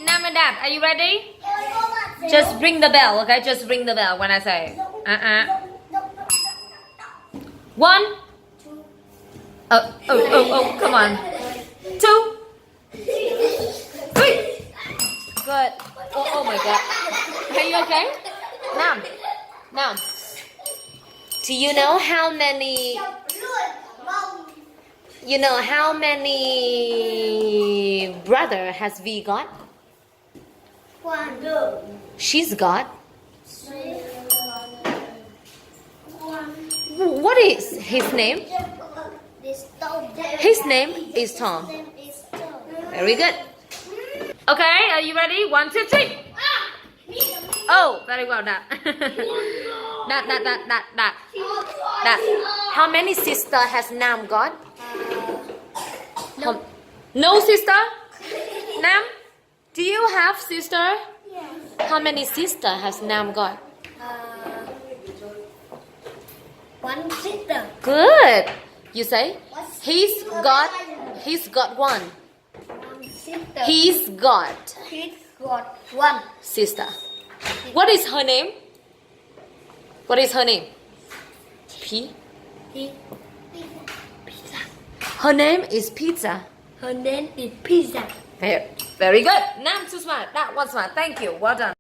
Nam and Dad, are you ready? Just ring the bell, okay? Just ring the bell when I say. One. Oh, come on. Two. Three. Good. Oh my God. Are you okay? Nam. Do you know how many? You know how many brother has V got? One. She's got. What is his name? His name is Tom. Very good. Okay, are you ready? 1, 2, 3. Oh, very well done. That. How many sister has Nam got? No sister? Nam? Do you have sister? How many sister has Nam got? One sister. Good. You say? He's got one. One sister. He's got He's got one. sister. What is her name? What is her name? P. He, Her name is Pizza. her name is Pizza. Very good. Nam too smart. That was smart. Thank you. Well done.